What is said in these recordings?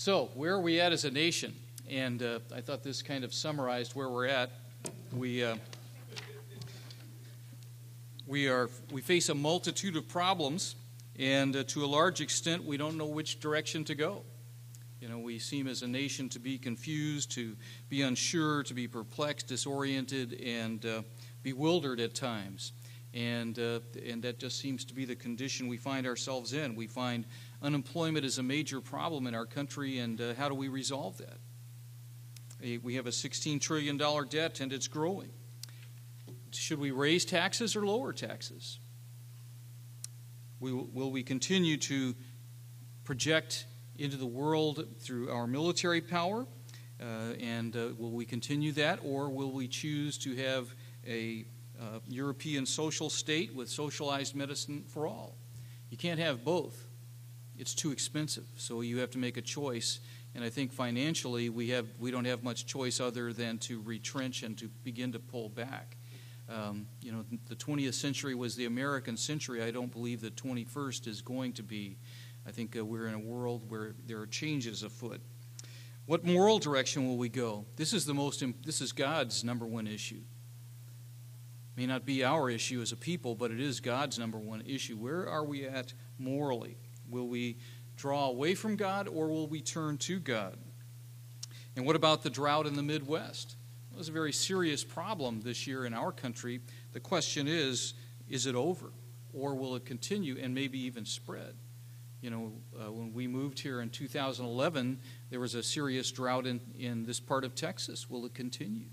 So, where are we at as a nation? And I thought this kind of summarized where we're at. We face a multitude of problems, and to a large extent, we don't know which direction to go. You know, we seem as a nation to be confused, to be unsure, to be perplexed, disoriented, and bewildered at times. And that just seems to be the condition we find ourselves in. We find unemployment is a major problem in our country, and how do we resolve that? We have a $16 trillion debt, and it's growing. Should we raise taxes or lower taxes? Will we continue to project into the world through our military power, and will we continue that, or will we choose to have a European social state with socialized medicine for all? You can't have both. It's too expensive, so you have to make a choice. And I think financially we don't have much choice other than to retrench and to begin to pull back. You know, the 20th century was the American century. I don't believe the 21st is going to be. I think we're in a world where there are changes afoot. What moral direction will we go? This is God's number one issue. May not be our issue as a people, but it is God's number one issue. Where are we at morally? Will we draw away from God, or will we turn to God? And what about the drought in the Midwest? It was a very serious problem this year in our country. The question is it over, or will it continue and maybe even spread? You know, when we moved here in 2011, there was a serious drought in this part of Texas. Will it continue?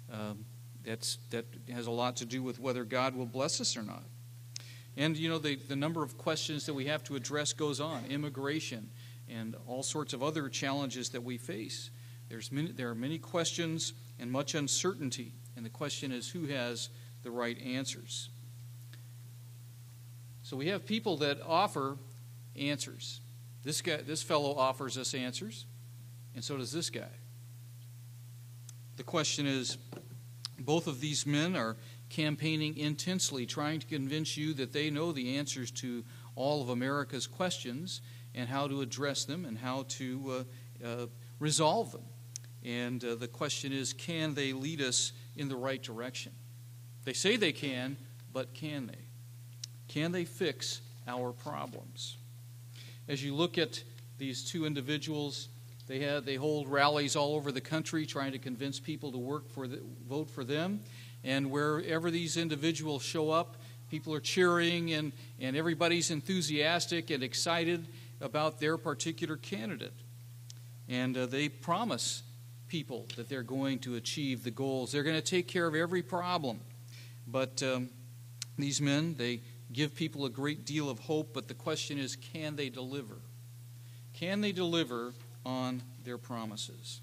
That has a lot to do with whether God will bless us or not. And, you know, the number of questions that we have to address goes on. Immigration and all sorts of other challenges that we face. There are many questions and much uncertainty. And the question is, who has the right answers? So we have people that offer answers. This fellow offers us answers, and so does this guy. The question is, both of these men are campaigning intensely, trying to convince you that they know the answers to all of America's questions and how to address them and how to resolve them. And the question is, can they lead us in the right direction? They say they can, but can they? Can they fix our problems? As you look at these two individuals, they hold rallies all over the country trying to convince people to vote for them. And wherever these individuals show up, people are cheering and everybody's enthusiastic and excited about their particular candidate. And they promise people that they're going to achieve the goals. They're going to take care of every problem. But these men, they give people a great deal of hope, but the question is, can they deliver? Can they deliver on their promises?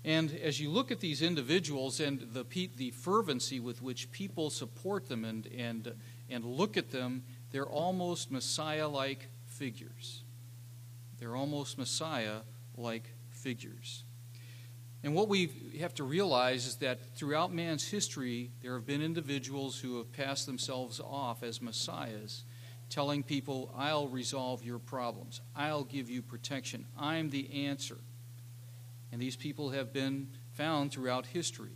And as you look at these individuals and the fervency with which people support them and look at them, they're almost Messiah-like figures. They're almost Messiah-like figures. And what we have to realize is that throughout man's history, there have been individuals who have passed themselves off as messiahs, telling people, I'll resolve your problems. I'll give you protection. I'm the answer. And these people have been found throughout history.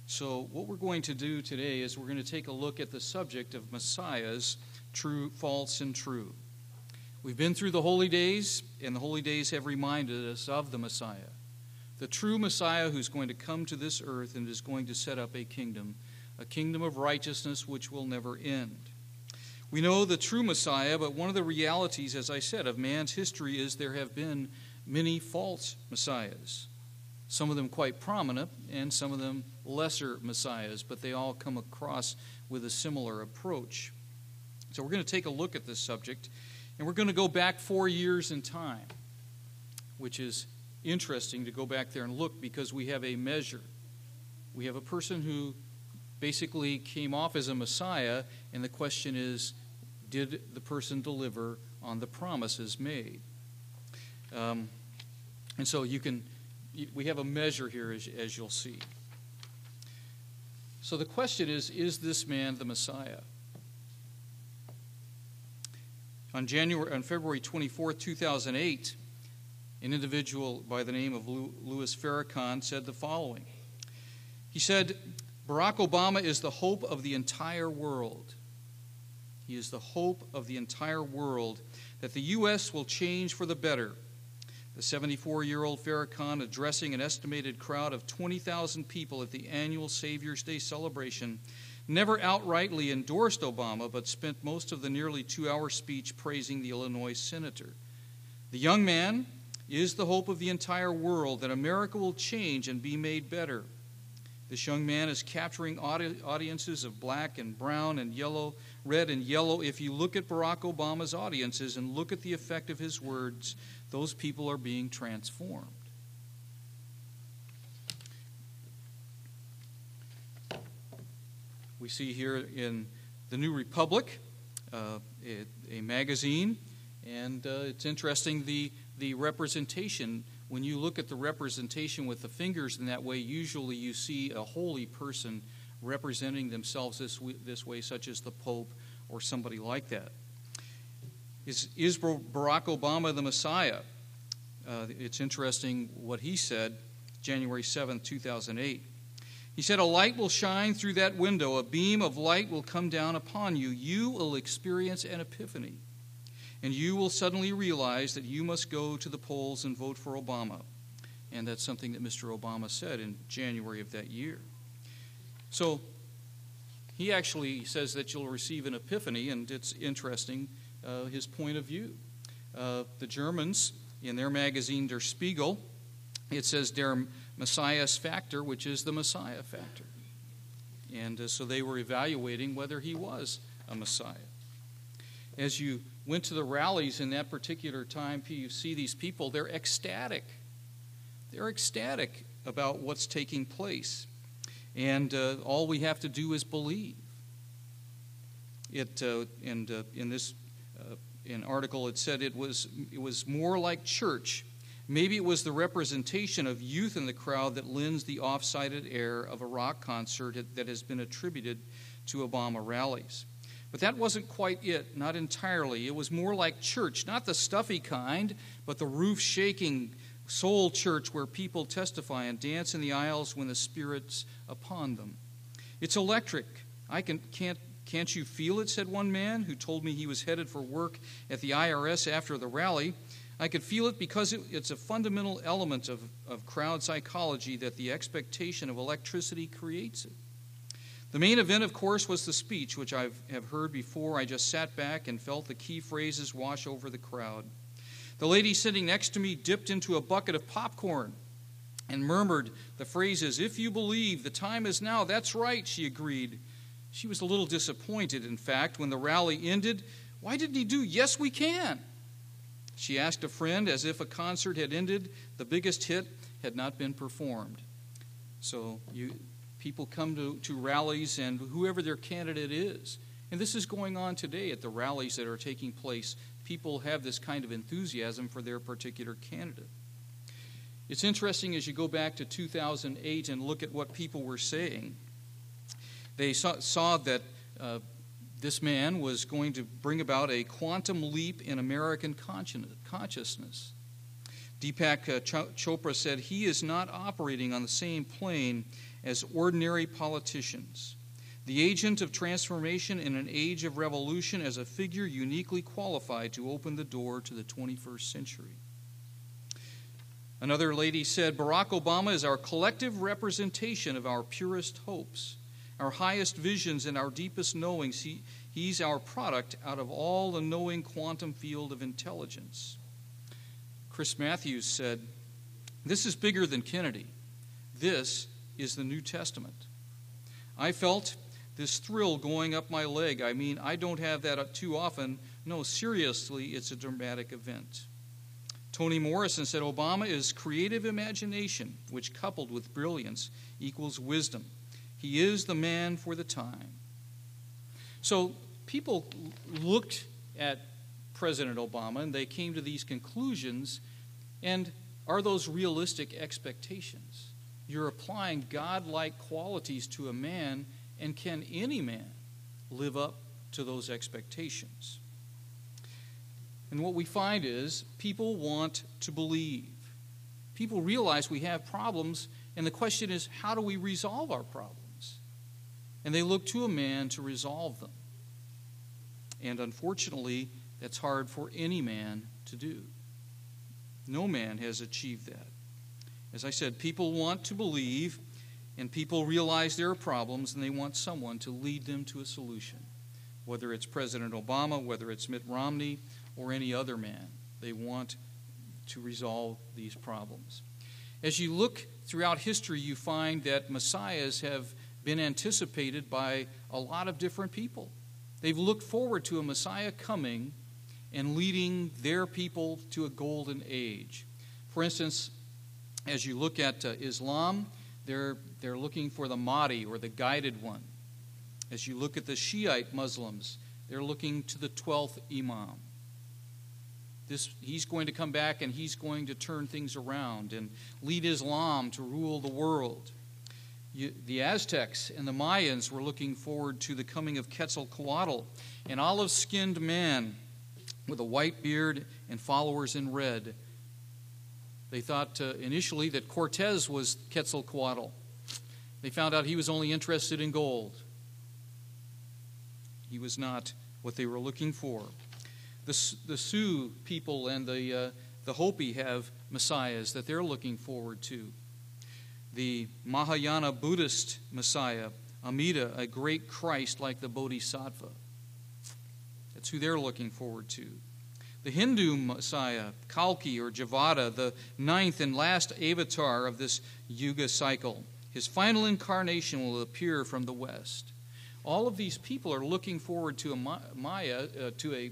So what we're going to do today is we're going to take a look at the subject of messiahs, true, false, and true. We've been through the holy days, and the holy days have reminded us of the Messiah. The true Messiah who's going to come to this earth and is going to set up a kingdom of righteousness which will never end. We know the true Messiah, but one of the realities, as I said, of man's history is there have been many false messiahs. Some of them quite prominent, and some of them lesser messiahs, but they all come across with a similar approach. So we're going to take a look at this subject, and we're going to go back 4 years in time, which is interesting to go back there and look because we have a measure. We have a person who basically came off as a Messiah, and the question is, did the person deliver on the promises made? And so we have a measure here, as you'll see. So the question is this man the Messiah? On February 24th, 2008, an individual by the name of Louis Farrakhan said the following. He said, Barack Obama is the hope of the entire world. He is the hope of the entire world that the U.S. will change for the better. The 74-year-old Farrakhan, addressing an estimated crowd of 20,000 people at the annual Savior's Day celebration, never outrightly endorsed Obama, but spent most of the nearly 2-hour speech praising the Illinois senator. The young man is the hope of the entire world that America will change and be made better. This young man is capturing audiences of black and brown and yellow, red and yellow. If you look at Barack Obama's audiences and look at the effect of his words, those people are being transformed. We see here in the New Republic, a magazine, and it's interesting the representation. When you look at the representation with the fingers in that way, usually you see a holy person representing themselves this way, such as the Pope or somebody like that. Is Barack Obama the Messiah? It's interesting what he said January 7th, 2008. He said, "A light will shine through that window. A beam of light will come down upon you. You will experience an epiphany. And you will suddenly realize that you must go to the polls and vote for Obama." And that's something that Mr. Obama said in January of that year. So he actually says that you'll receive an epiphany, and it's interesting, his point of view. The Germans, in their magazine Der Spiegel, it says Der Messias Factor, which is the Messiah factor. And so they were evaluating whether he was a Messiah. As you went to the rallies in that particular time, you see these people, they're ecstatic. They're ecstatic about what's taking place. And all we have to do is believe. In this article, it said it was more like church. Maybe it was the representation of youth in the crowd that lends the off-sided air of a rock concert that has been attributed to Obama rallies. But that wasn't quite it, not entirely. It was more like church, not the stuffy kind, but the roof-shaking soul church where people testify and dance in the aisles when the Spirit's upon them. It's electric. Can't you feel it, said one man who told me he was headed for work at the IRS after the rally. I could feel it because it's a fundamental element of crowd psychology that the expectation of electricity creates it. The main event, of course, was the speech, which I have heard before. I just sat back and felt the key phrases wash over the crowd. The lady sitting next to me dipped into a bucket of popcorn and murmured the phrases, "If you believe, the time is now." "That's right," she agreed. She was a little disappointed, in fact, when the rally ended. "Why didn't he do 'Yes, we can'?" She asked a friend, as if a concert had ended, the biggest hit had not been performed. So people come to rallies, and whoever their candidate is, and this is going on today at the rallies that are taking place, people have this kind of enthusiasm for their particular candidate. It's interesting as you go back to 2008 and look at what people were saying. They saw that this man was going to bring about a quantum leap in American consciousness. Deepak Chopra said he is not operating on the same plane as ordinary politicians. The agent of transformation in an age of revolution, as a figure uniquely qualified to open the door to the 21st century. Another lady said, Barack Obama is our collective representation of our purest hopes, our highest visions, and our deepest knowings. He's our product out of all the knowing quantum field of intelligence. Chris Matthews said, this is bigger than Kennedy. This is the New Testament. I felt this thrill going up my leg. I mean, I don't have that too often. No, seriously, it's a dramatic event. Toni Morrison said, Obama is creative imagination, which coupled with brilliance equals wisdom. He is the man for the time. So people looked at President Obama and they came to these conclusions. And are those realistic expectations? You're applying God-like qualities to a man, and can any man live up to those expectations? And what we find is people want to believe. People realize we have problems, and the question is, how do we resolve our problems? And they look to a man to resolve them. And unfortunately, that's hard for any man to do. No man has achieved that. As I said, people want to believe, and people realize there are problems, and they want someone to lead them to a solution. Whether it's President Obama, whether it's Mitt Romney, or any other man, they want to resolve these problems. As you look throughout history, you find that messiahs have been anticipated by a lot of different people. They've looked forward to a Messiah coming and leading their people to a golden age. For instance, as you look at Islam, they're looking for the Mahdi, or the guided one. As you look at the Shiite Muslims, they're looking to the 12th Imam. He's going to come back, and he's going to turn things around and lead Islam to rule the world. The Aztecs and the Mayans were looking forward to the coming of Quetzalcoatl, an olive-skinned man with a white beard and followers in red. They thought initially that Cortez was Quetzalcoatl. They found out he was only interested in gold. He was not what they were looking for. The Sioux people and the Hopi have messiahs that they're looking forward to. The Mahayana Buddhist Messiah, Amida, a great Christ like the Bodhisattva. That's who they're looking forward to. The Hindu Messiah, Kalki or Javada, the ninth and last avatar of this Yuga cycle. His final incarnation will appear from the west. All of these people are looking forward to a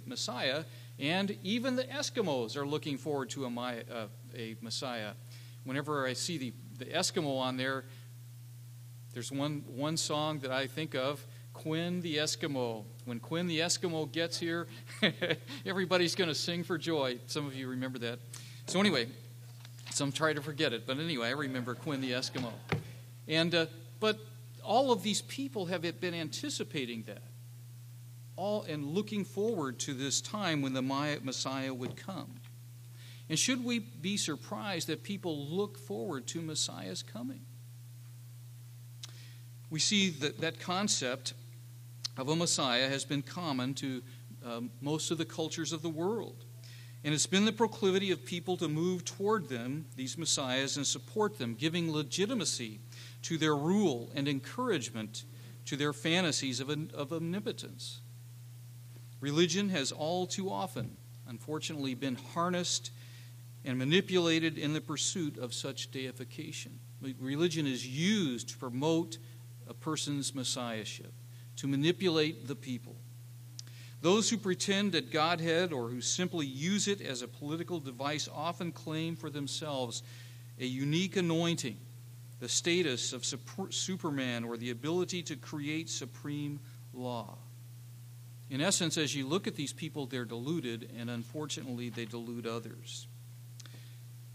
Messiah, and even the Eskimos are looking forward to a Messiah. Whenever I see the Eskimo on there, there's one song that I think of, Quinn the Eskimo. When Quinn the Eskimo gets here, everybody's going to sing for joy. Some of you remember that. So anyway, some try to forget it, but anyway, I remember Quinn the Eskimo. But all of these people have been anticipating that, and looking forward to this time when the Messiah would come. And should we be surprised that people look forward to Messiah's coming? We see that concept of a Messiah has been common to most of the cultures of the world. And it's been the proclivity of people to move toward them, these Messiahs, and support them, giving legitimacy to their rule and encouragement to their fantasies of omnipotence. Religion has all too often, unfortunately, been harnessed and manipulated in the pursuit of such deification. Religion is used to promote a person's messiahship, to manipulate the people. Those who pretend at Godhead or who simply use it as a political device often claim for themselves a unique anointing, the status of Superman, or the ability to create supreme law. In essence, as you look at these people, they're deluded, and unfortunately, they delude others.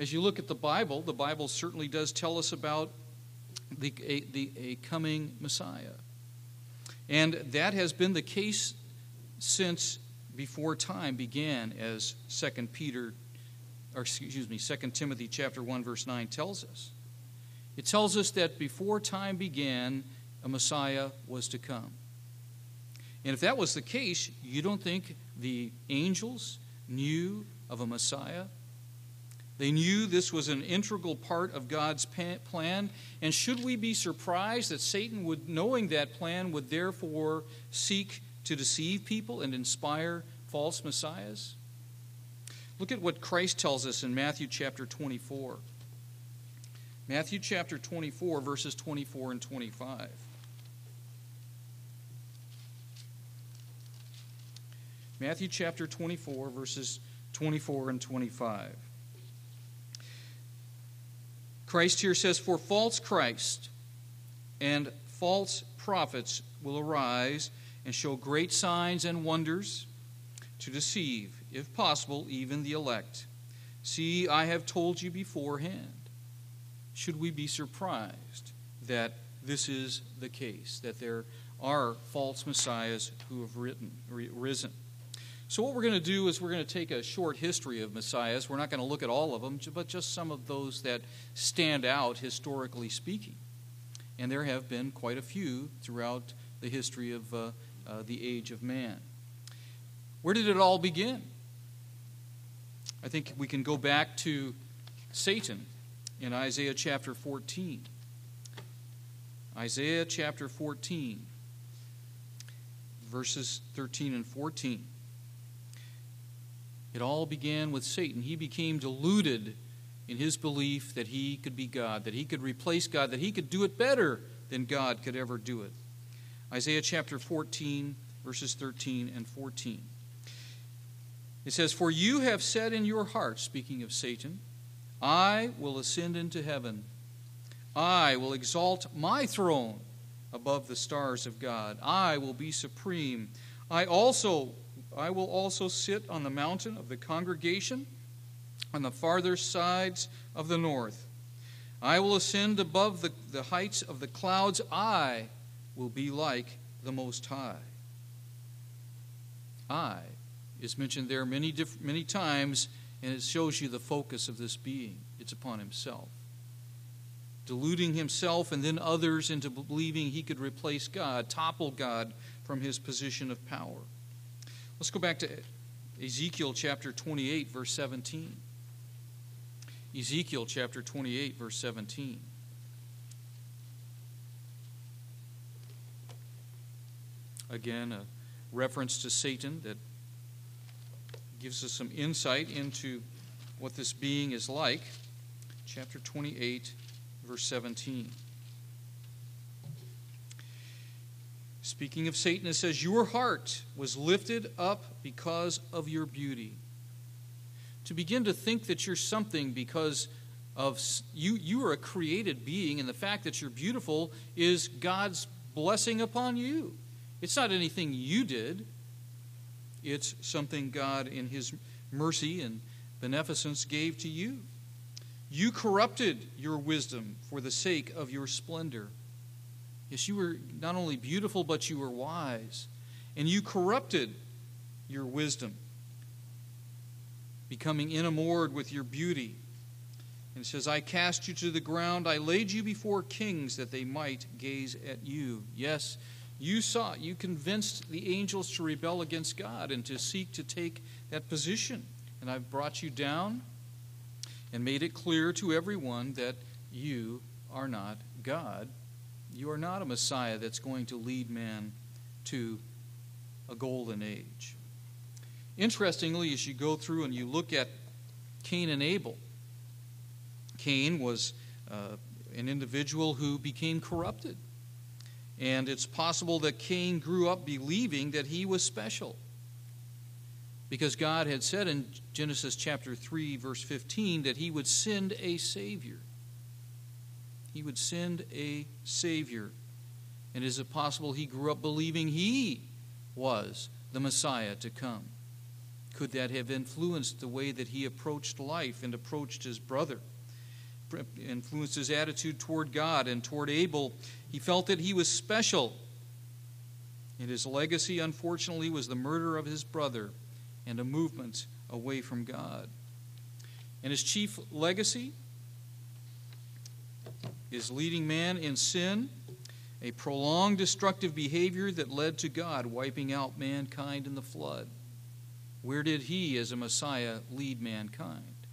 As you look at the Bible certainly does tell us about a coming Messiah. And that has been the case since before time began, as 2 Timothy chapter 1 verse 9 tells us. It tells us that before time began, a Messiah was to come. And if that was the case, you don't think the angels knew of a Messiah? They knew this was an integral part of God's plan. And should we be surprised that Satan, knowing that plan, would therefore seek to deceive people and inspire false messiahs? Look at what Christ tells us in Matthew chapter 24. Matthew chapter 24, verses 24 and 25. Matthew chapter 24, verses 24 and 25. Christ here says, "For false Christ and false prophets will arise and show great signs and wonders to deceive, if possible, even the elect. See, I have told you beforehand." Should we be surprised that this is the case, that there are false messiahs who have risen? So what we're going to do is we're going to take a short history of messiahs. We're not going to look at all of them, but just some of those that stand out historically speaking. And there have been quite a few throughout the history of the age of man. Where did it all begin? I think we can go back to Satan in Isaiah chapter 14. Isaiah chapter 14, verses 13 and 14. It all began with Satan. He became deluded in his belief that he could be God, that he could replace God, that he could do it better than God could ever do it. Isaiah chapter 14, verses 13 and 14. It says, "For you have said in your heart," speaking of Satan, "I will ascend into heaven. I will exalt my throne above the stars of God. I will be supreme. I will also sit on the mountain of the congregation on the farther sides of the north. I will ascend above the heights of the clouds. I will be like the Most High." I is mentioned there many times, and it shows you the focus of this being. It's upon himself. Deluding himself and then others into believing he could replace God, topple God from his position of power. Let's go back to Ezekiel chapter 28, verse 17. Ezekiel chapter 28, verse 17. Again, a reference to Satan that gives us some insight into what this being is like. Chapter 28, verse 17. Speaking of Satan, it says, "Your heart was lifted up because of your beauty." To begin to think that you're something because of you are a created being, and the fact that you're beautiful is God's blessing upon you. It's not anything you did. It's something God in his mercy and beneficence gave to you. You corrupted your wisdom for the sake of your splendor. Yes, you were not only beautiful, but you were wise. And you corrupted your wisdom, becoming enamored with your beauty. And it says, "I cast you to the ground. I laid you before kings that they might gaze at you." Yes, you convinced the angels to rebel against God and to seek to take that position. And I've brought you down and made it clear to everyone that you are not God. You are not a Messiah that's going to lead man to a golden age. Interestingly, as you go through and you look at Cain and Abel, Cain was an individual who became corrupted. And it's possible that Cain grew up believing that he was special, because God had said in Genesis chapter 3, verse 15, that he would send a Savior. He would send a Savior. And is it possible he grew up believing he was the Messiah to come? Could that have influenced the way that he approached life and approached his brother? Influenced his attitude toward God and toward Abel. He felt that he was special. And his legacy, unfortunately, was the murder of his brother and a movement away from God. And his chief legacy is leading man in sin, a prolonged destructive behavior that led to God wiping out mankind in the flood. Where did he, as a Messiah, lead mankind?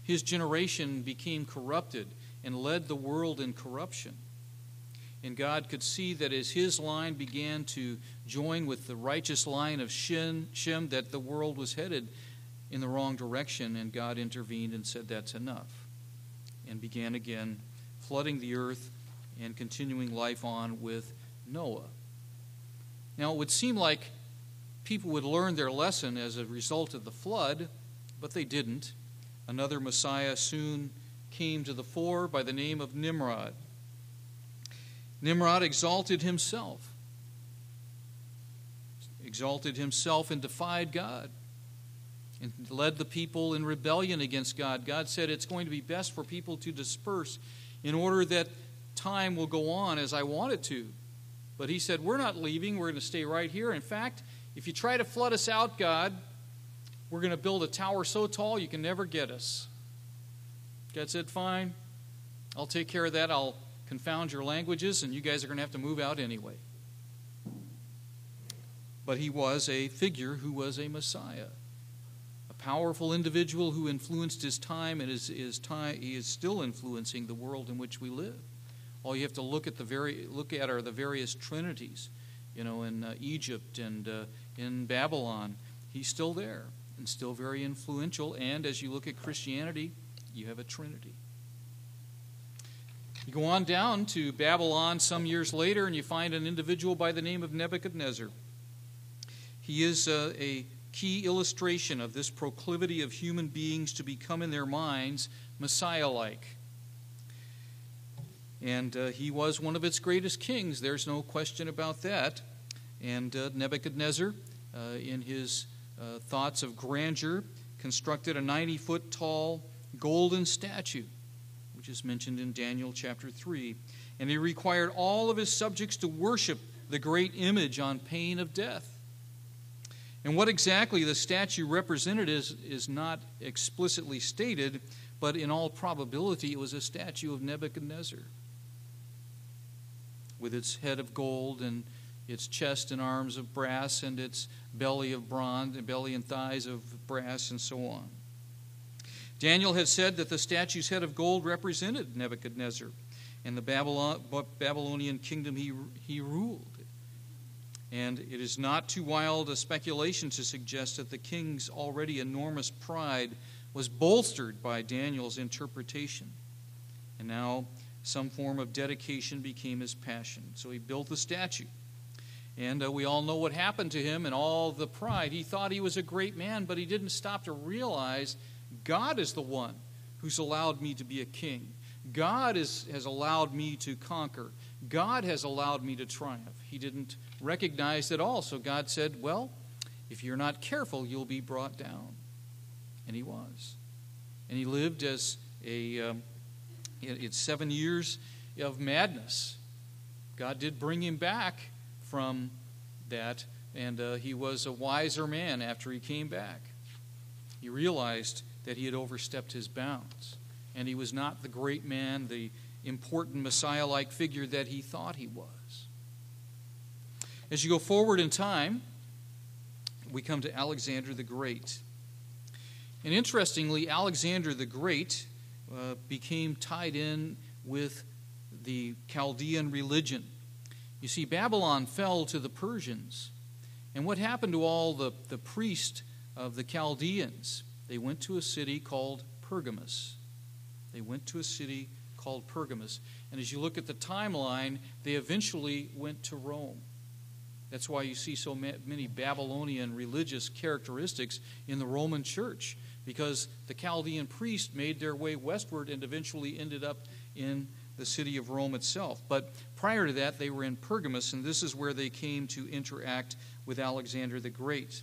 His generation became corrupted and led the world in corruption. And God could see that as his line began to join with the righteous line of Shem, that the world was headed in the wrong direction, and God intervened and said, "That's enough," and began again flooding the earth and continuing life on with Noah. Now, it would seem like people would learn their lesson as a result of the flood, but they didn't. Another Messiah soon came to the fore by the name of Nimrod. Nimrod exalted himself and defied God and led the people in rebellion against God. God said it's going to be best for people to disperse in order that time will go on as I want it to. But he said, we're not leaving. We're going to stay right here. In fact, if you try to flood us out, God, we're going to build a tower so tall you can never get us. God said, fine, I'll take care of that. I'll confound your languages, and you guys are going to have to move out anyway. But he was a figure who was a Messiah, a powerful individual who influenced his time, and he is still influencing the world in which we live. All you have to look at are the various trinities, in Egypt and in Babylon. He's still there and still very influential. And as you look at Christianity, you have a trinity. You go on down to Babylon some years later, and you find an individual by the name of Nebuchadnezzar. He is a key illustration of this proclivity of human beings to become in their minds Messiah-like. And he was one of its greatest kings. There's no question about that. And Nebuchadnezzar, in his thoughts of grandeur, constructed a 90-foot tall golden statue, which is mentioned in Daniel chapter 3. And he required all of his subjects to worship the great image on pain of death. And what exactly the statue represented is not explicitly stated, but in all probability it was a statue of Nebuchadnezzar, with its head of gold and its chest and arms of brass and its belly of bronze and belly and thighs of brass and so on. Daniel had said that the statue's head of gold represented Nebuchadnezzar and the Babylonian kingdom he ruled. And it is not too wild a speculation to suggest that the king's already enormous pride was bolstered by Daniel's interpretation. And now some form of dedication became his passion. So he built the statue. And we all know what happened to him and all the pride. He thought he was a great man, but he didn't stop to realize God is the one who's allowed me to be a king. God has allowed me to conquer. God has allowed me to triumph. He didn't recognize it all. So God said, well, if you're not careful, you'll be brought down. And he was. And he lived as it's 7 years of madness. God did bring him back from that, and he was a wiser man after he came back. He realized that he had overstepped his bounds, and he was not the great man, the important Messiah-like figure that he thought he was. As you go forward in time, we come to Alexander the Great. And interestingly, Alexander the Great became tied in with the Chaldean religion. You see, Babylon fell to the Persians. And what happened to all the priests of the Chaldeans? They went to a city called Pergamus. And as you look at the timeline, they eventually went to Rome. That's why you see so many Babylonian religious characteristics in the Roman church, because the Chaldean priests made their way westward and eventually ended up in the city of Rome itself. But prior to that, they were in Pergamus, and this is where they came to interact with Alexander the Great.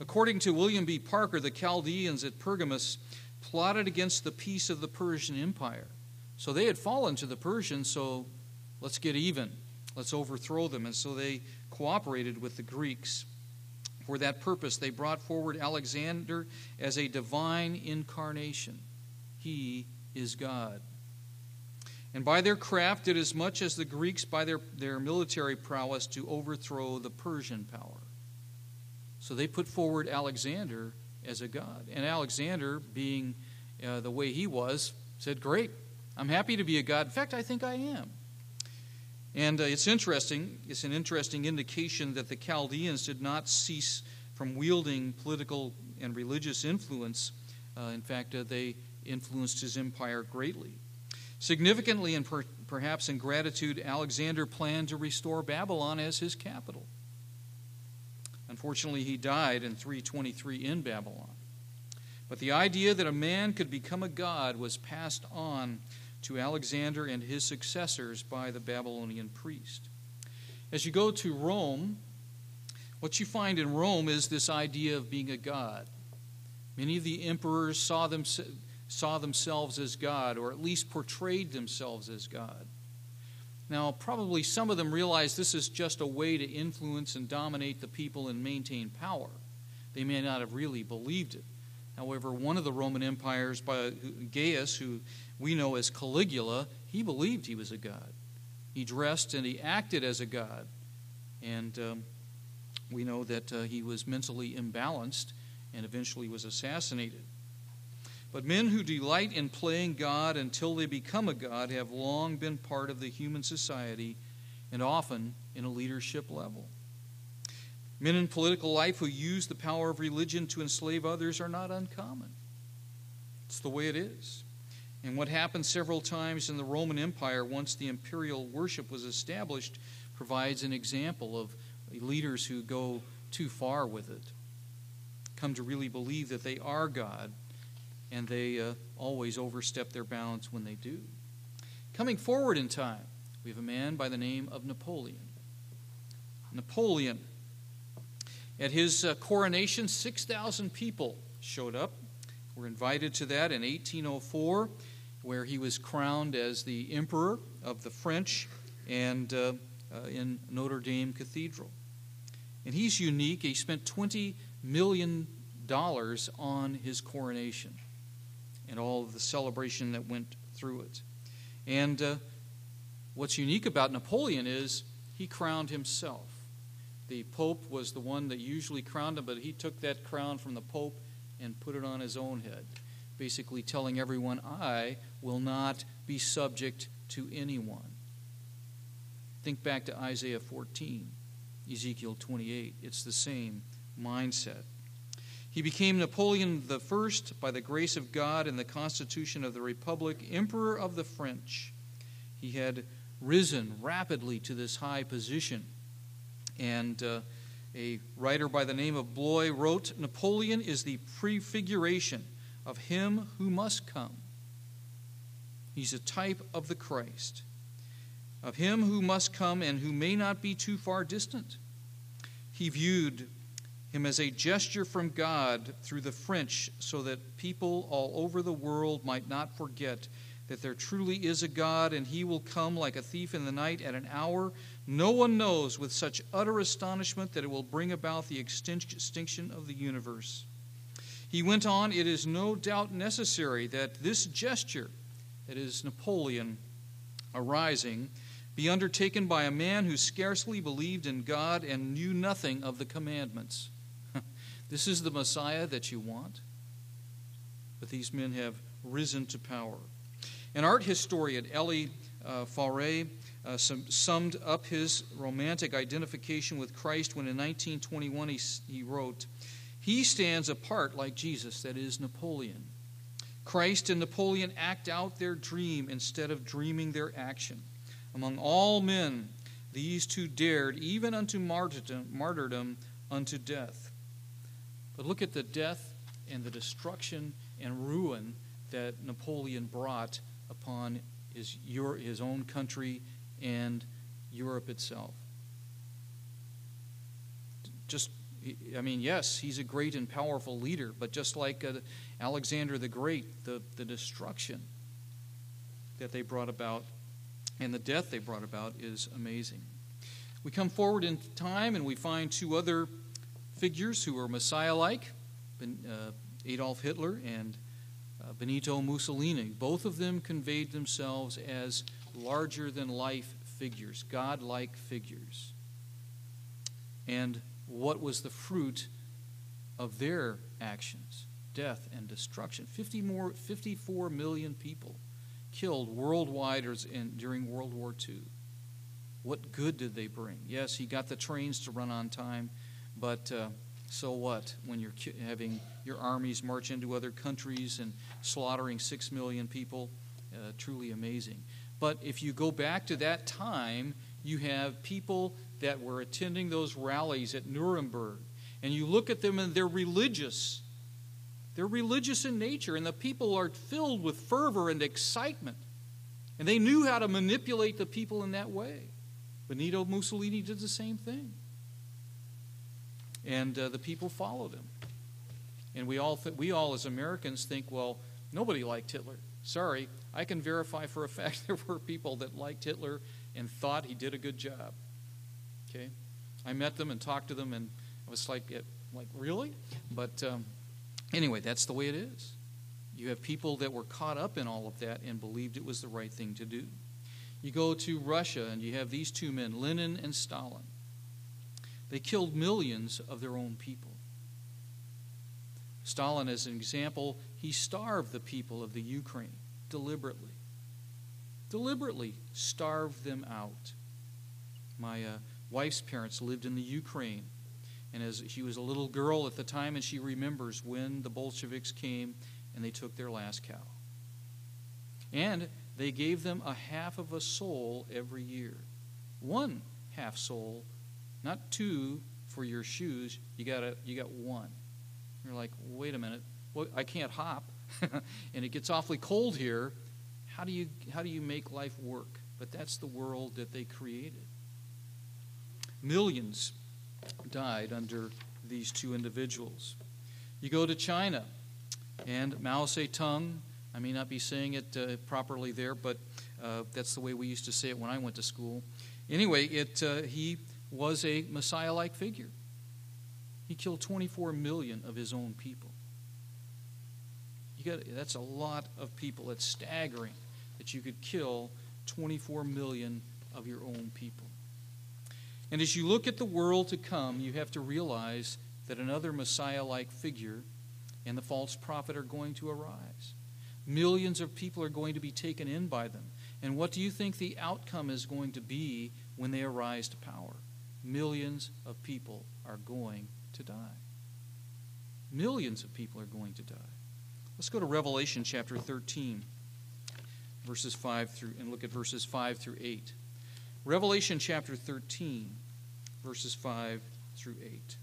According to William B. Parker, the Chaldeans at Pergamus plotted against the peace of the Persian Empire. So they had fallen to the Persians, so let's get even. Let's overthrow them. And so they cooperated with the Greeks. For that purpose, they brought forward Alexander as a divine incarnation. He is God. And by their craft did as much as the Greeks by their military prowess to overthrow the Persian power. So they put forward Alexander as a god. And Alexander, being the way he was, said, great, I'm happy to be a god. In fact, I think I am. And it's interesting. It's an interesting indication that the Chaldeans did not cease from wielding political and religious influence. In fact, they influenced his empire greatly. Significantly, and perhaps in gratitude, Alexander planned to restore Babylon as his capital. Unfortunately, he died in 323 in Babylon. But the idea that a man could become a god was passed on to Alexander and his successors by the Babylonian priest. As you go to Rome, what you find in Rome is this idea of being a god. Many of the emperors saw themselves as God, or at least portrayed themselves as God. Now, probably some of them realized this is just a way to influence and dominate the people and maintain power. They may not have really believed it. However, one of the Roman empires, by Gaius, who we know as Caligula, he believed he was a god. He dressed and he acted as a god. And we know that he was mentally imbalanced and eventually was assassinated. But men who delight in playing God until they become a god have long been part of the human society and often in a leadership level. Men in political life who use the power of religion to enslave others are not uncommon. It's the way it is. And what happened several times in the Roman Empire once the imperial worship was established provides an example of leaders who go too far with it, come to really believe that they are God, and they always overstep their bounds when they do. Coming forward in time, we have a man by the name of Napoleon. Napoleon. At his coronation, 6,000 people showed up. Were invited to that in 1804, where he was crowned as the Emperor of the French and in Notre Dame Cathedral. And he's unique. He spent $20 million on his coronation and all of the celebration that went through it. And what's unique about Napoleon is he crowned himself. The Pope was the one that usually crowned him, but he took that crown from the Pope and put it on his own head, basically telling everyone, I will not be subject to anyone. Think back to Isaiah 14, Ezekiel 28. It's the same mindset. He became Napoleon I by the grace of God and the Constitution of the Republic, Emperor of the French. He had risen rapidly to this high position. And a writer by the name of Bloy wrote, Napoleon is the prefiguration of him who must come. He's a type of the Christ, of him who must come and who may not be too far distant. He viewed him as a gesture from God through the French so that people all over the world might not forget that there truly is a God, and he will come like a thief in the night at an hour no one knows, with such utter astonishment that it will bring about the extinction of the universe. He went on, it is no doubt necessary that this gesture, that is Napoleon arising, be undertaken by a man who scarcely believed in God and knew nothing of the commandments. This is the Messiah that you want? But these men have risen to power. An art historian, Elie Faure, summed up his romantic identification with Christ when in 1921 he wrote, he stands apart like Jesus, that is Napoleon. Christ and Napoleon act out their dream instead of dreaming their action. Among all men, these two dared, even unto martyrdom unto death. But look at the death and the destruction and ruin that Napoleon brought upon his own country and Europe itself. Yes, he's a great and powerful leader, but just like Alexander the Great, the destruction that they brought about and the death they brought about is amazing. We come forward in time and we find two other figures who are Messiah-like, Adolf Hitler and Benito Mussolini. Both of them conveyed themselves as larger-than-life figures, God-like figures. And what was the fruit of their actions? Death and destruction. 54 million people killed worldwide during World War II. What good did they bring? Yes, he got the trains to run on time, but so what when you're having your armies march into other countries and slaughtering 6 million people? Truly amazing. But if you go back to that time, you have people that were attending those rallies at Nuremberg, and you look at them and they're religious. They're religious in nature, and the people are filled with fervor and excitement. And they knew how to manipulate the people in that way. Benito Mussolini did the same thing. And the people followed him. And we all as Americans think, well, nobody liked Hitler. Sorry, I can verify for a fact there were people that liked Hitler and thought he did a good job. Okay? I met them and talked to them, and I was like, I'm like, really? But anyway, that's the way it is. You have people that were caught up in all of that and believed it was the right thing to do. You go to Russia and you have these two men, Lenin and Stalin. They killed millions of their own people. Stalin, as an example, he starved the people of the Ukraine deliberately. Deliberately starved them out. My wife's parents lived in the Ukraine. And as she was a little girl at the time, and she remembers when the Bolsheviks came and they took their last cow. And they gave them a half of a soul every year. 1 half soul, not 2 for your shoes. You got 1. You're like, wait a minute, well, I can't hop, and it gets awfully cold here. How do you make life work? But that's the world that they created. Millions died under these two individuals. You go to China, and Mao Zedong, I may not be saying it properly there, but that's the way we used to say it when I went to school. Anyway, he was a Messiah-like figure. He killed 24 million of his own people. That's a lot of people. It's staggering that you could kill 24 million of your own people. And as you look at the world to come, you have to realize that another Messiah-like figure and the false prophet are going to arise. Millions of people are going to be taken in by them. And what do you think the outcome is going to be when they arise to power? Millions of people are going to die. Millions of people are going to die. Let's go to Revelation chapter 13, verses 5 through, and look at verses 5 through 8. Revelation chapter 13, verses 5 through 8.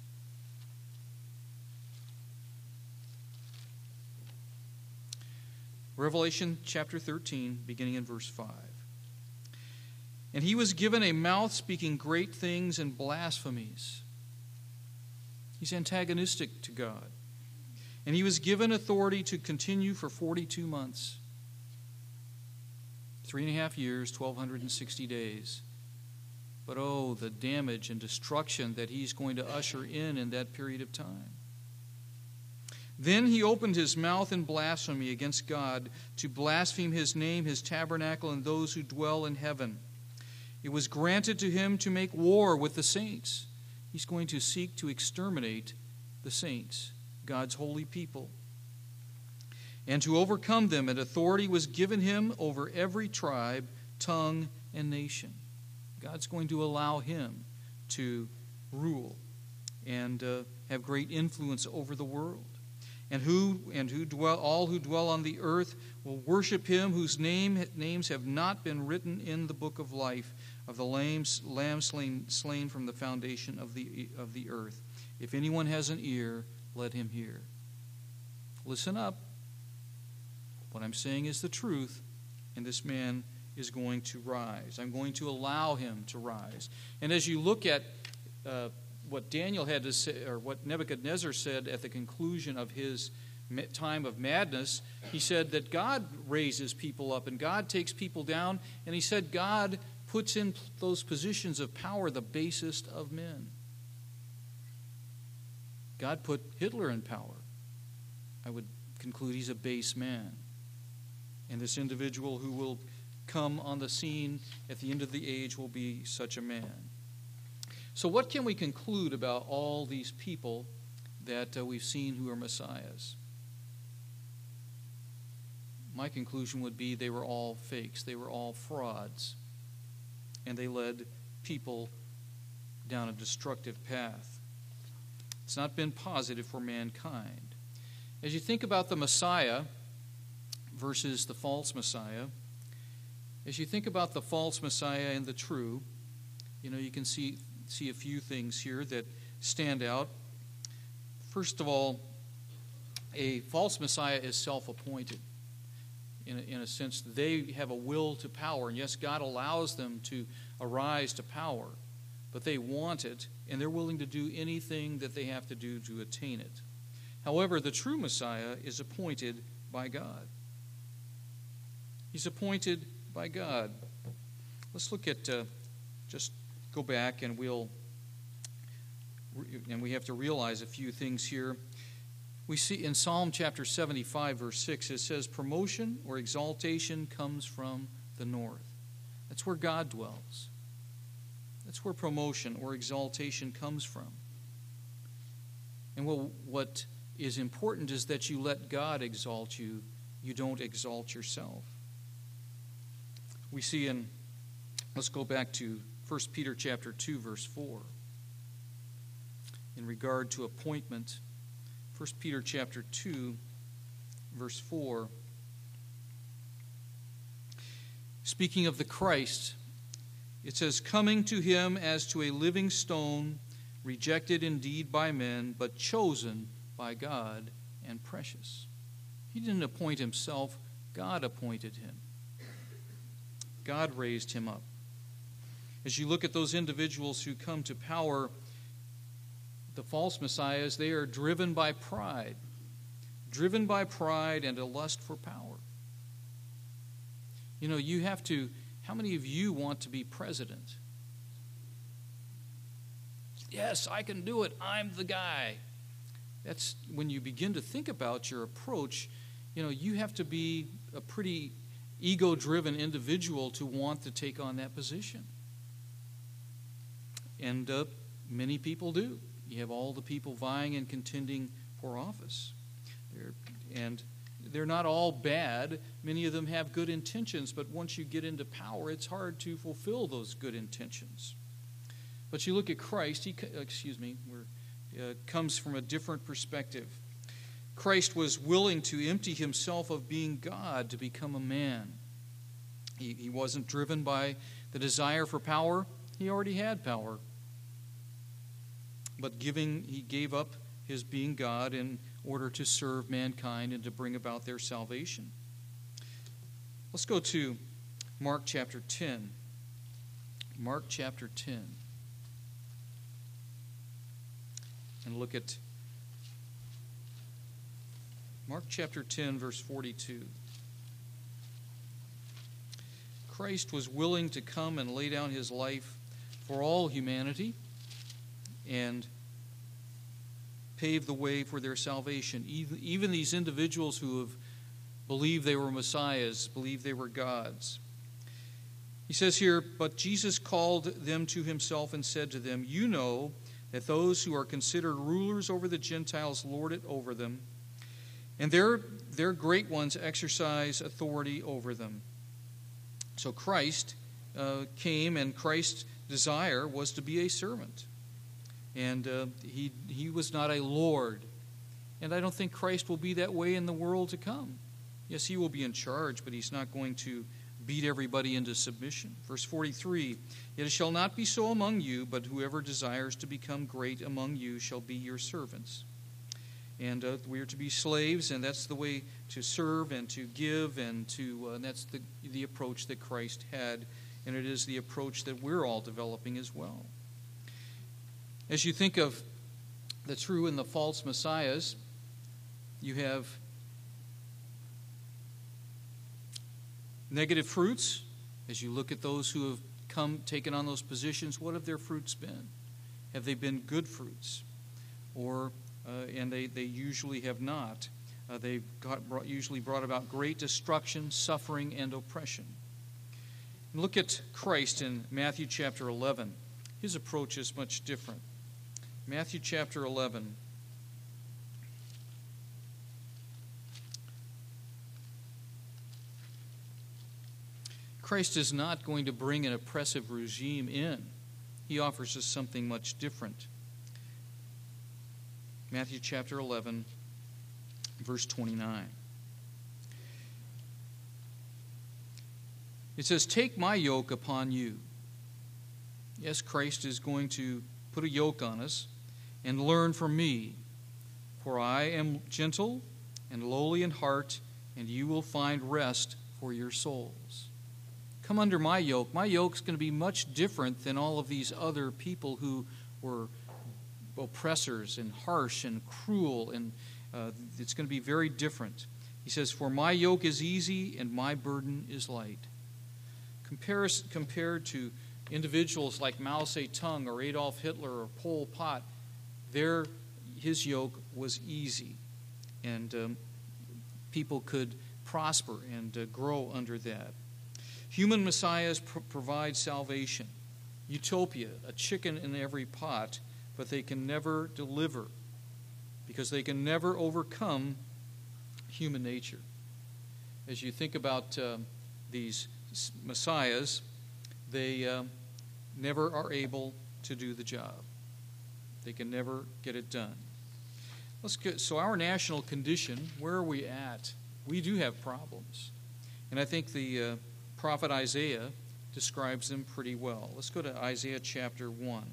Revelation chapter 13, beginning in verse 5. And he was given a mouth speaking great things and blasphemies. He's antagonistic to God. And he was given authority to continue for 42 months. 3.5 years, 1,260 days. But oh, the damage and destruction that he's going to usher in that period of time. Then he opened his mouth in blasphemy against God to blaspheme his name, his tabernacle, and those who dwell in heaven. It was granted to him to make war with the saints. He's going to seek to exterminate the saints, God's holy people, and to overcome them. And authority was given him over every tribe, tongue, and nation. God's going to allow him to rule and have great influence over the world. And all who dwell on the earth will worship him whose names have not been written in the book of life of the lamb slain from the foundation of the earth. If anyone has an ear, let him hear. Listen up. What I'm saying is the truth, and this man is going to rise. I'm going to allow him to rise. And as you look at what Daniel had to say, or what Nebuchadnezzar said at the conclusion of his time of madness, he said that God raises people up and God takes people down, and he said God puts in those positions of power the basest of men. God put Hitler in power. I would conclude he's a base man. And this individual who will come on the scene at the end of the age will be such a man. So what can we conclude about all these people that we've seen who are messiahs? My conclusion would be they were all fakes. They were all frauds. And they led people down a destructive path. It's not been positive for mankind. As you think about the Messiah versus the false Messiah, as you think about the false Messiah and the true, you can see a few things here that stand out. First of all, a false Messiah is self-appointed. In a sense, they have a will to power. And yes, God allows them to arise to power, but they want it, and they're willing to do anything that they have to do to attain it. However, the true Messiah is appointed by God. He's appointed by God. Let's look at, just go back and we'll and we have to realize a few things here. We see in Psalm chapter 75, verse 6, it says, promotion or exaltation comes from the north. That's where God dwells. That's where promotion or exaltation comes from. And what is important is that you let God exalt you. You don't exalt yourself. We see let's go back to 1 Peter chapter 2, verse 4. In regard to appointment, 1 Peter chapter 2, verse 4. Speaking of the Christ, it says, coming to him as to a living stone, rejected indeed by men, but chosen by God and precious. He didn't appoint himself. God appointed him. God raised him up. As you look at those individuals who come to power, the false messiahs, they are driven by pride and a lust for power. You know, how many of you want to be president? Yes, I can do it. I'm the guy. That's when you begin to think about your approach, you have to be a pretty ego-driven individual to want to take on that position. And many people do. You have all the people vying and contending for office. They're not all bad. Many of them have good intentions, but once you get into power, it's hard to fulfill those good intentions. But you look at Christ, he comes from a different perspective. Christ was willing to empty himself of being God to become a man. He wasn't driven by the desire for power. He already had power. But he gave up his being God in order to serve mankind and to bring about their salvation. Let's go to Mark chapter 10. Mark chapter 10. And look at Mark chapter 10, verse 42. Christ was willing to come and lay down his life for all humanity and pave the way for their salvation. Even these individuals who have believed they were messiahs, believed they were gods. He says here, but Jesus called them to himself and said to them, you know that those who are considered rulers over the Gentiles lord it over them, and their great ones exercise authority over them. So Christ came, and Christ's desire was to be a servant. And he was not a lord. And I don't think Christ will be that way in the world to come. Yes, he will be in charge, but he's not going to beat everybody into submission. Verse 43, yet it shall not be so among you, but whoever desires to become great among you shall be your servants. And we are to be slaves, and that's the way to serve and to give, and that's the approach that Christ had, and it is the approach that we're all developing as well. As you think of the true and the false messiahs, you have negative fruits. As you look at those who have taken on those positions, what have their fruits been? Have they been good fruits? And they usually have not. They've usually brought about great destruction, suffering, and oppression. And look at Christ in Matthew chapter 11. His approach is much different. Matthew chapter 11. Christ is not going to bring an oppressive regime in. He offers us something much different. Matthew chapter 11, verse 29. It says, take my yoke upon you. Yes, Christ is going to put a yoke on us, and learn from me, for I am gentle and lowly in heart, and you will find rest for your souls. Come under my yoke. My yoke's going to be much different than all of these other people who were oppressors and harsh and cruel, and it's going to be very different. He says, for my yoke is easy and my burden is light. Compared to individuals like Mao Zedong or Adolf Hitler or Pol Pot, his yoke was easy, and people could prosper and grow under that. Human messiahs provide salvation. Utopia, a chicken in every pot, but they can never deliver because they can never overcome human nature. As you think about these messiahs, they never are able to do the job. They can never get it done. So our national condition, where are we at? We do have problems. And I think the prophet Isaiah describes them pretty well. Let's go to Isaiah chapter 1.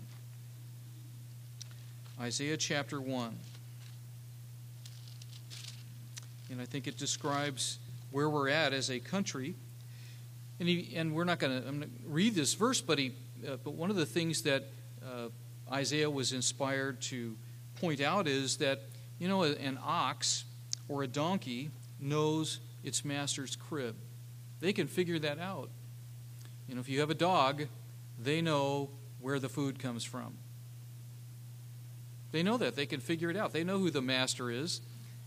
Isaiah chapter 1. And I think it describes where we're at as a country. And we're not going to read this verse, but one of the things that Isaiah was inspired to point out is that, an ox or a donkey knows its master's crib. They can figure that out. If you have a dog, they know where the food comes from. They know that. They can figure it out. They know who the master is,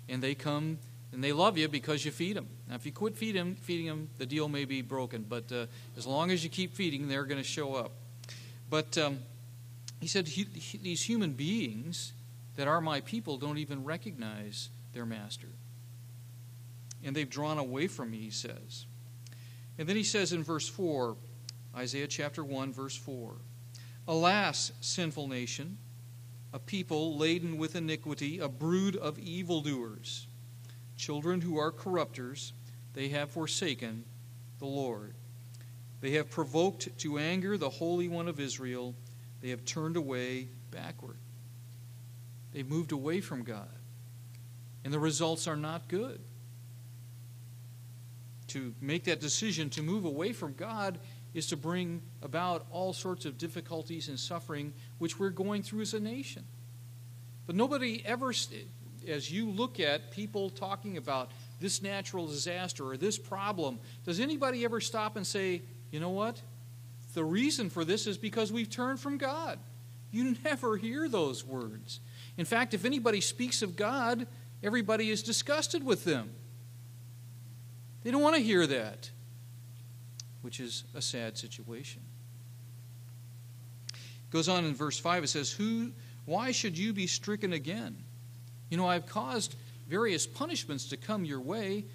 and they come and they love you because you feed them. Now, if you quit feeding them, the deal may be broken. But as long as you keep feeding, they're going to show up. But he said these human beings that are my people don't even recognize their master. And they've drawn away from me, he says. And then he says in verse 4, Isaiah chapter 1, verse 4, Alas, sinful nation, a people laden with iniquity, a brood of evildoers, children who are corrupters, they have forsaken the Lord. They have provoked to anger the Holy One of Israel. They have turned away backward. They've moved away from God. And the results are not good. To make that decision to move away from God is to bring about all sorts of difficulties and suffering which we're going through as a nation. But nobody ever, as you look at people talking about this natural disaster or this problem, does anybody ever stop and say, you know what? The reason for this is because we've turned from God. You never hear those words. In fact, if anybody speaks of God, everybody is disgusted with them. They don't want to hear that, which is a sad situation. It goes on in verse 5, it says, Why should you be stricken again? I've caused various punishments to come your way,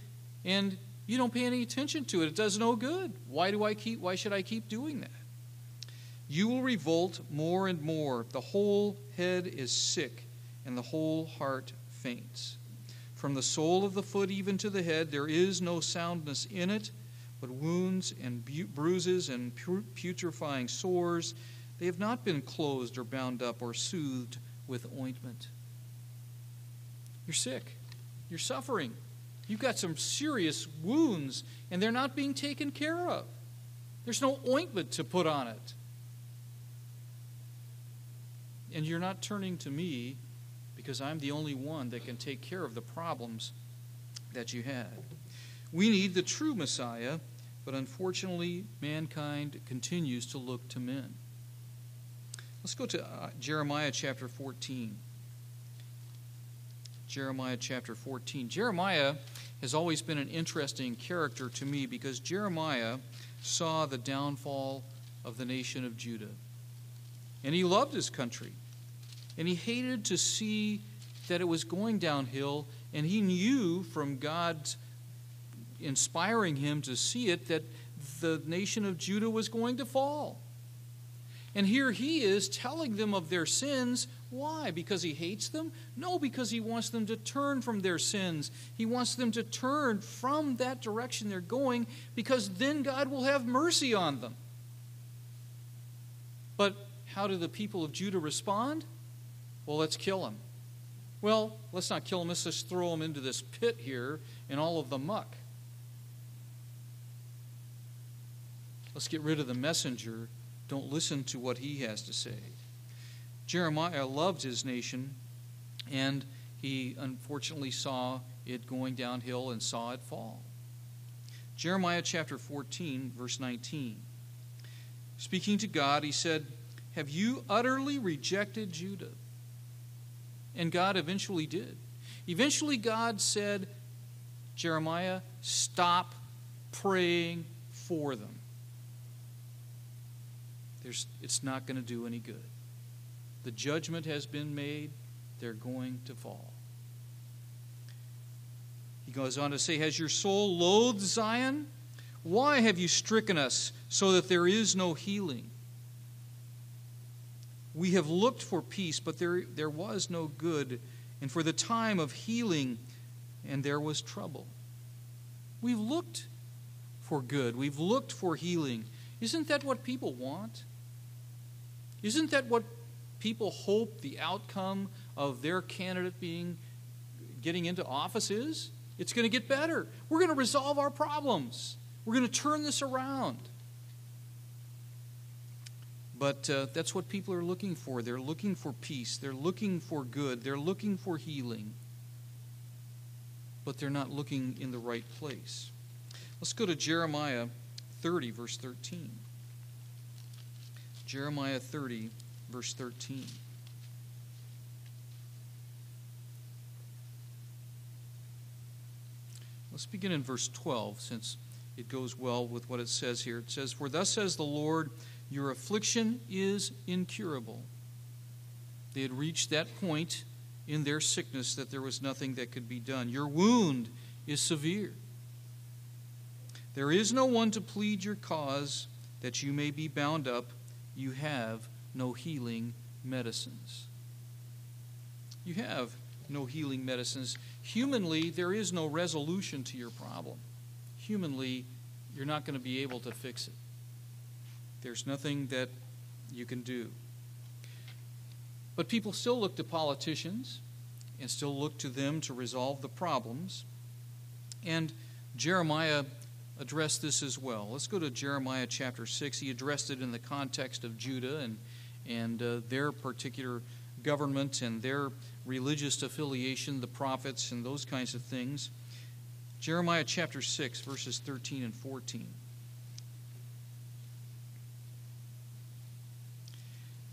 and you don't pay any attention to it. It does no good. Why should I keep doing that? You will revolt more and more. The whole head is sick, and the whole heart faints. From the sole of the foot even to the head, there is no soundness in it, but wounds and bruises and putrefying sores. They have not been closed or bound up or soothed with ointment. You're sick. You're suffering. You've got some serious wounds, and they're not being taken care of. There's no ointment to put on it. And you're not turning to me because I'm the only one that can take care of the problems that you had. We need the true Messiah, but unfortunately, mankind continues to look to men. Let's go to Jeremiah chapter 14. Jeremiah chapter 14. Jeremiah has always been an interesting character to me because Jeremiah saw the downfall of the nation of Judah. And he loved his country. And he hated to see that it was going downhill, and he knew from God inspiring him to see it that the nation of Judah was going to fall. And here he is telling them of their sins. Why? Because he hates them? No, because he wants them to turn from their sins. He wants them to turn from that direction they're going, because then God will have mercy on them. But how do the people of Judah respond? Well, let's kill him. Well, let's not kill him. Let's just throw him into this pit here in all of the muck. Let's get rid of the messenger. Don't listen to what he has to say. Jeremiah loved his nation, and he unfortunately saw it going downhill and saw it fall. Jeremiah chapter 14, verse 19. Speaking to God, he said, Have you utterly rejected Judah? And God eventually did. Eventually God said, Jeremiah, stop praying for them. It's not going to do any good. The judgment has been made. They're going to fall. He goes on to say, has your soul loathed Zion? Why have you stricken us so that there is no healing? We have looked for peace, but there was no good, and for the time of healing, and there was trouble. We've looked for good. We've looked for healing. Isn't that what people want? Isn't that what people hope the outcome of their candidate getting into office is? It's going to get better. We're going to resolve our problems. We're going to turn this around. But that's what people are looking for. They're looking for peace. They're looking for good. They're looking for healing. But they're not looking in the right place. Let's go to Jeremiah 30, verse 13. Jeremiah 30, verse 13. Let's begin in verse 12, since it goes well with what it says here. It says, for thus says the Lord, your affliction is incurable. They had reached that point in their sickness that there was nothing that could be done. Your wound is severe. There is no one to plead your cause that you may be bound up. You have no healing medicines. You have no healing medicines. Humanly, there is no resolution to your problem. Humanly, you're not going to be able to fix it. There's nothing that you can do. But people still look to politicians and still look to them to resolve the problems. And Jeremiah addressed this as well. Let's go to Jeremiah chapter 6. He addressed it in the context of Judah and their particular government and their religious affiliation, the prophets and those kinds of things. Jeremiah chapter 6, verses 13 and 14.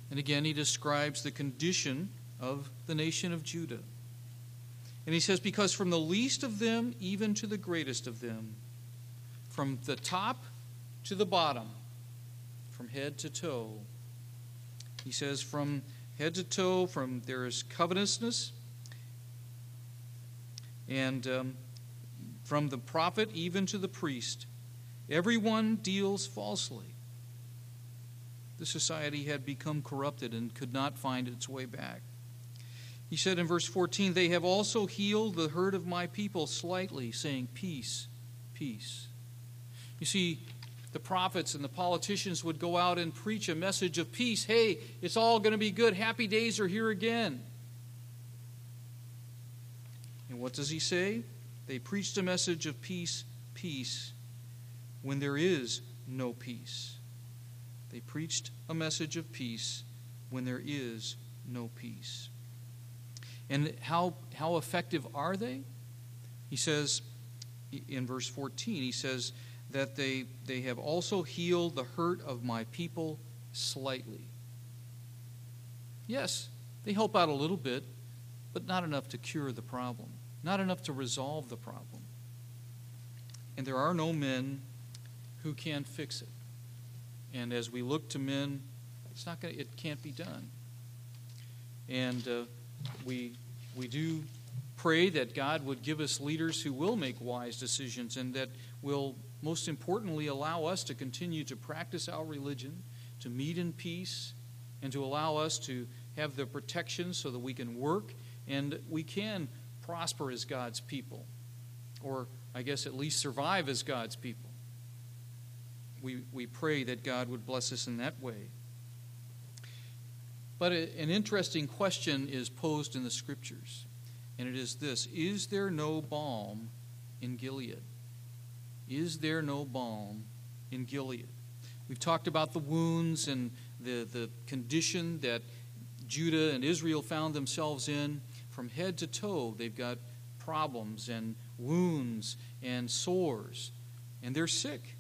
And again, he describes the condition of the nation of Judah. And he says, because from the least of them even to the greatest of them, from the top to the bottom, from head to toe, he says, from head to toe, there is covetousness, and from the prophet even to the priest, everyone deals falsely. The society had become corrupted and could not find its way back. He said in verse 14, they have also healed the hurt of my people slightly, saying, peace, peace. You see, the prophets and the politicians would go out and preach a message of peace. Hey, it's all going to be good. Happy days are here again. And what does he say? They preached a message of peace, peace, when there is no peace. They preached a message of peace when there is no peace. And how effective are they? He says in verse 14, he says that they have also healed the hurt of my people slightly. Yes, they help out a little bit, but not enough to cure the problem, not enough to resolve the problem. And there are no men who can fix it. And as we look to men, it can't be done. And we do pray that God would give us leaders who will make wise decisions and that will, most importantly, allow us to continue to practice our religion, to meet in peace, and to allow us to have the protection so that we can work and we can prosper as God's people, or I guess at least survive as God's people. We pray that God would bless us in that way. But an interesting question is posed in the Scriptures, and it is this: is there no balm in Gilead? Is there no balm in Gilead? We've talked about the wounds and the condition that Judah and Israel found themselves in. From head to toe, they've got problems and wounds and sores, and they're sick.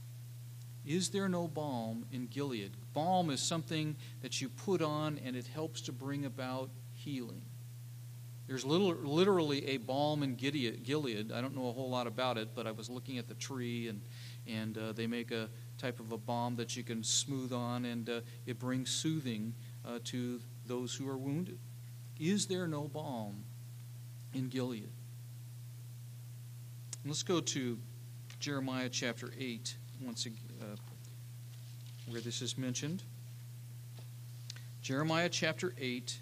Is there no balm in Gilead? Balm is something that you put on and it helps to bring about healing. There's literally a balm in Gilead. I don't know a whole lot about it, but I was looking at the tree, and they make a type of a balm that you can smooth on, and it brings soothing to those who are wounded. Is there no balm in Gilead? Let's go to Jeremiah chapter 8, once again, where this is mentioned. Jeremiah chapter 8,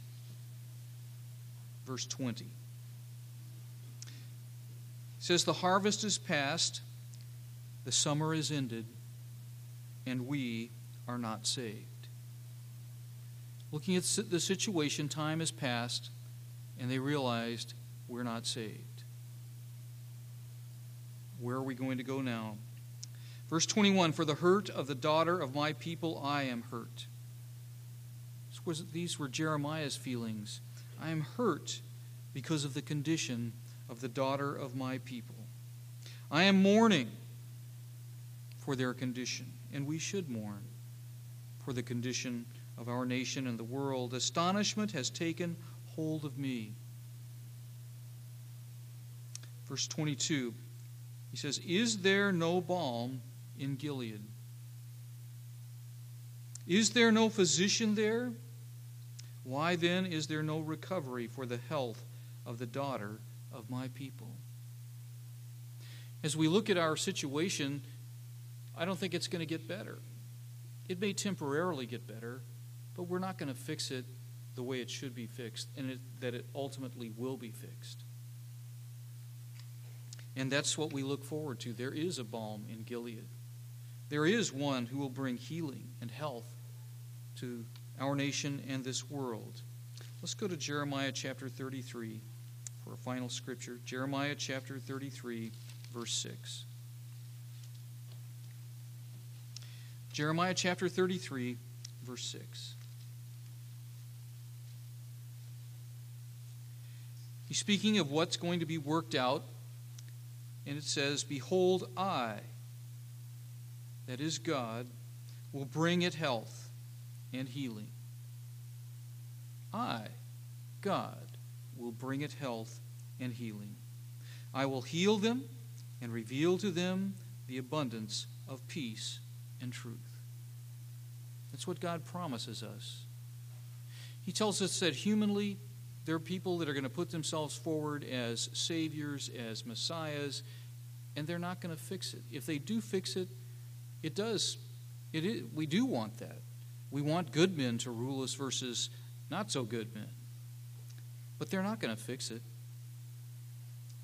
verse 20. It says, "The harvest is past, the summer is ended, and we are not saved." Looking at the situation, time has passed, and they realized we're not saved. Where are we going to go now? Verse 21, "For the hurt of the daughter of my people I am hurt." These were Jeremiah's feelings. I am hurt because of the condition of the daughter of my people. I am mourning for their condition, and we should mourn for the condition of our nation and the world. Astonishment has taken hold of me. Verse 22, he says, "Is there no balm in Gilead? Is there no physician there? Why then is there no recovery for the health of the daughter of my people?" As we look at our situation, I don't think it's going to get better. It may temporarily get better, but we're not going to fix it the way it should be fixed, and that it ultimately will be fixed. And that's what we look forward to. There is a balm in Gilead. There is one who will bring healing and health to our nation and this world. Let's go to Jeremiah chapter 33 for a final scripture. Jeremiah chapter 33, verse 6. Jeremiah chapter 33, verse 6. He's speaking of what's going to be worked out. And it says, "Behold, I," that is God, "will bring it health and healing." I, God, will bring it health and healing. "I will heal them and reveal to them the abundance of peace and truth." That's what God promises us. He tells us that humanly, there are people that are going to put themselves forward as saviors, as messiahs, and they're not going to fix it. If they do fix it, we do want that. We want good men to rule us versus not so good men. But they're not going to fix it.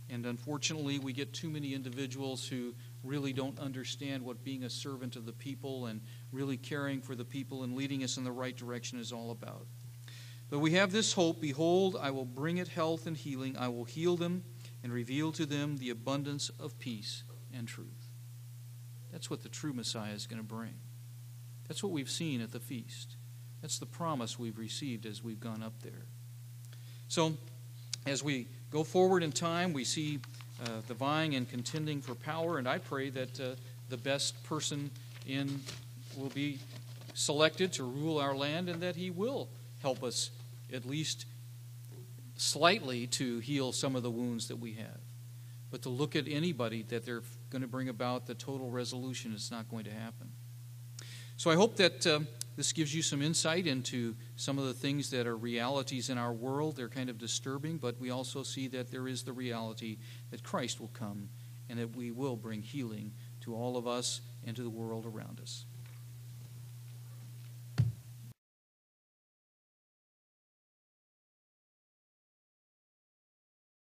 And unfortunately, we get too many individuals who really don't understand what being a servant of the people and really caring for the people and leading us in the right direction is all about. But we have this hope, "Behold, I will bring it health and healing. I will heal them and reveal to them the abundance of peace and truth." That's what the true Messiah is going to bring. That's what we've seen at the feast. That's the promise we've received as we've gone up there. So, as we go forward in time, we see the vying and contending for power, and I pray that the best person will be selected to rule our land, and that he will help us at least slightly to heal some of the wounds that we have. But to look at anybody that they're going to bring about the total resolution, it's not going to happen. So I hope that this gives you some insight into some of the things that are realities in our world. They're kind of disturbing, but we also see that there is the reality that Christ will come and that we will bring healing to all of us and to the world around us.